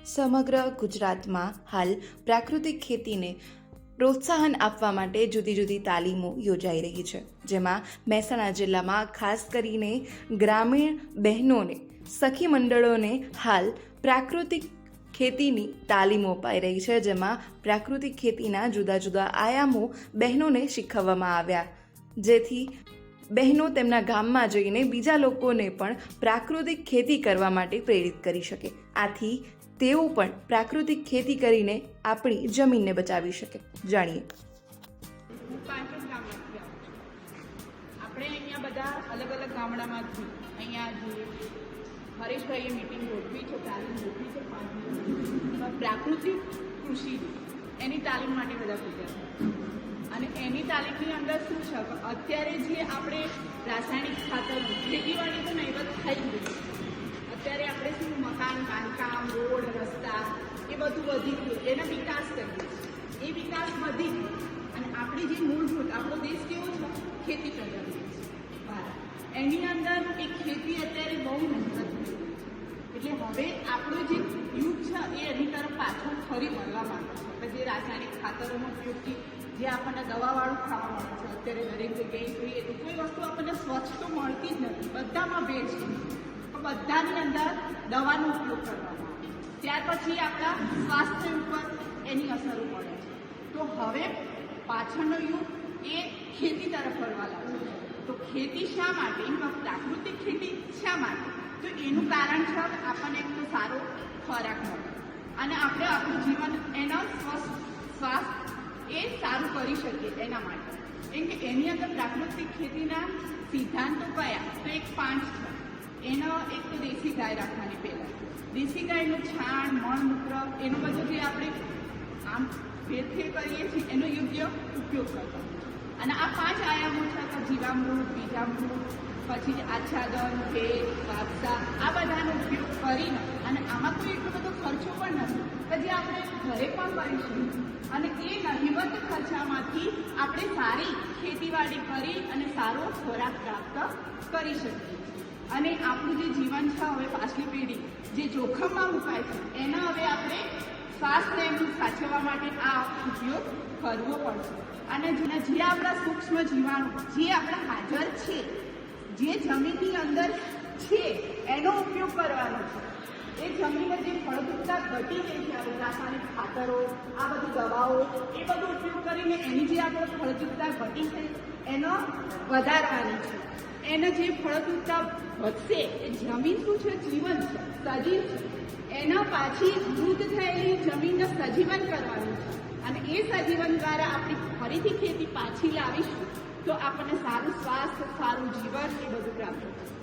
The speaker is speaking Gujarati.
સમગ્ર ગુજરાતમાં હાલ પ્રાકૃતિક ખેતીને પ્રોત્સાહન આપવા માટે જુદી જુદી તાલીમો યોજાઈ રહી છે, જેમાં મહેસાણા જિલ્લામાં ખાસ કરીને ગ્રામીણ બહેનોને, સખી મંડળોને હાલ પ્રાકૃતિક ખેતીની તાલીમો અપાઈ રહી છે, જેમાં પ્રાકૃતિક ખેતીના જુદા જુદા આયામો બહેનોને શીખવવામાં આવ્યા, જેથી બહેનો તેમના ગામમાં જઈને બીજા લોકોને પણ પ્રાકૃતિક ખેતી કરવા માટે પ્રેરિત કરી શકે, આથી તેઓ પણ પ્રાકૃતિક ખેતી કરીને આપણી જમીનને બચાવી શકે। જાણીએ। હું પાંચમ ગામમાંથી આવું છું। આપણે અહીંયા બધા અલગ અલગ ગામડામાંથી અહીંયા જે હરેશભાઈએ મિટિંગ ગોઠવી છે, તાલીમ ગોઠવી છે 5 દિવસ પ્રાકૃતિક કૃષિ એની તાલીમ માટે બધા ભેગા થયા અને એની તાલીમની અંદર શું છે, અત્યારે જે આપણે રાસાયણિક ખાતર ખેતીવાડી તો નહીવત થઈ ગઈ, અત્યારે આપણે શું મકાન બાંધકામ, રોડ, રસ્તા એ બધું વધી ગયું, એનો વિકાસ કરીએ છીએ, એ વિકાસ વધી અને આપણી જે મૂળભૂત આપણો દેશ કેવો છે, ખેતી પ્રધાન દેશ છે ભારત, એની અંદર એ ખેતી અત્યારે બહુ મહત્વની, એટલે હવે આપણો જે યુગ છે એ એની તરફ પાછું ફરી વળવા માંગે છે। આપણે જે રાસાયણિક ખાતરોનો ઉપયોગથી જે આપણને દવાવાળું ખાવા મળે છે, અત્યારે દરેક જગ્યાએ જોઈએ તો કોઈ વસ્તુ આપણને સ્વચ્છ તો મળતી જ નથી, બધામાં ભેજ છે, બધાની અંદર દવાનો ઉપયોગ કરવામાં આવે, ત્યાર પછી આપણા સ્વાસ્થ્ય ઉપર એની અસરો પડે છે। તો હવે પાછળનો યુગ એ ખેતી તરફ વળવા લાગ્યો છે। તો ખેતી શા માટે, એમાં પ્રાકૃતિક ખેતી શા માટે, તો એનું કારણ છે આપણને એક તો સારો ખોરાક મળે અને આપણે આપણું જીવન એના સ્વાસ્થ્ય એ સારું કરી શકીએ એના માટે, કેમ કે એની અંદર પ્રાકૃતિક ખેતીના સિદ્ધાંતો કયા, તો એક 5 છે। એનો એક તો દેશી ગાય રાખવાની, પહેલાં દેશી ગાયનું છાણ, મળમૂત્ર એનો બધો જે આપણે આમ ફેરફેર કરીએ છીએ એનો યોગ્ય ઉપયોગ કરવો અને આ 5 આયામો છે, તો જીવામૃત, બીજામૃત, પછી આચ્છાદન, ભેજ, વાપસા, આ બધાનો ઉપયોગ કરીને અને આમાં કોઈ એટલો બધો ખર્ચો પણ નથી કે જે આપણે ઘરે પણ કરીશું અને એ નહિવત ખર્ચામાંથી આપણે સારી ખેતીવાડી કરી અને સારો ખોરાક પ્રાપ્ત કરી શકીએ અને આપણું જે જીવન છે હવે પાછલી પેઢી જે જોખમમાં મુકાય છે એના હવે આપણે સ્વાસ્થ્ય એમનું સાચવવા માટે આ ઉપયોગ કરવો પડશે અને જે આપણા સૂક્ષ્મ જીવાણુ જે આપણા હાજર છે, જે જમીનની અંદર છે એનો ઉપયોગ કરવાનો છે। એ જમીનને જે ફળદ્રુપતા ઘટી ગઈ છે, આપણે રાસાયણિક ખાતરો, આ બધી દવાઓ એ બધો ઉપયોગ કરીને એની જે આપણે ફળદ્રુપતા ઘટી છે એનો વધારવાની છે, એને જે ફળદ્રુપતા વધશે એ જમીન શું છે, જીવન છે, સજીવ છે, એના પાછી વૃદ્ધ થયેલી જમીનને સજીવન કરવાનું છે અને એ સજીવન દ્વારા આપણે ફરીથી ખેતી પાછી લાવીશું તો આપણને સારું સ્વાસ્થ્ય, સારું જીવન એ બધું પ્રાપ્ત થશે।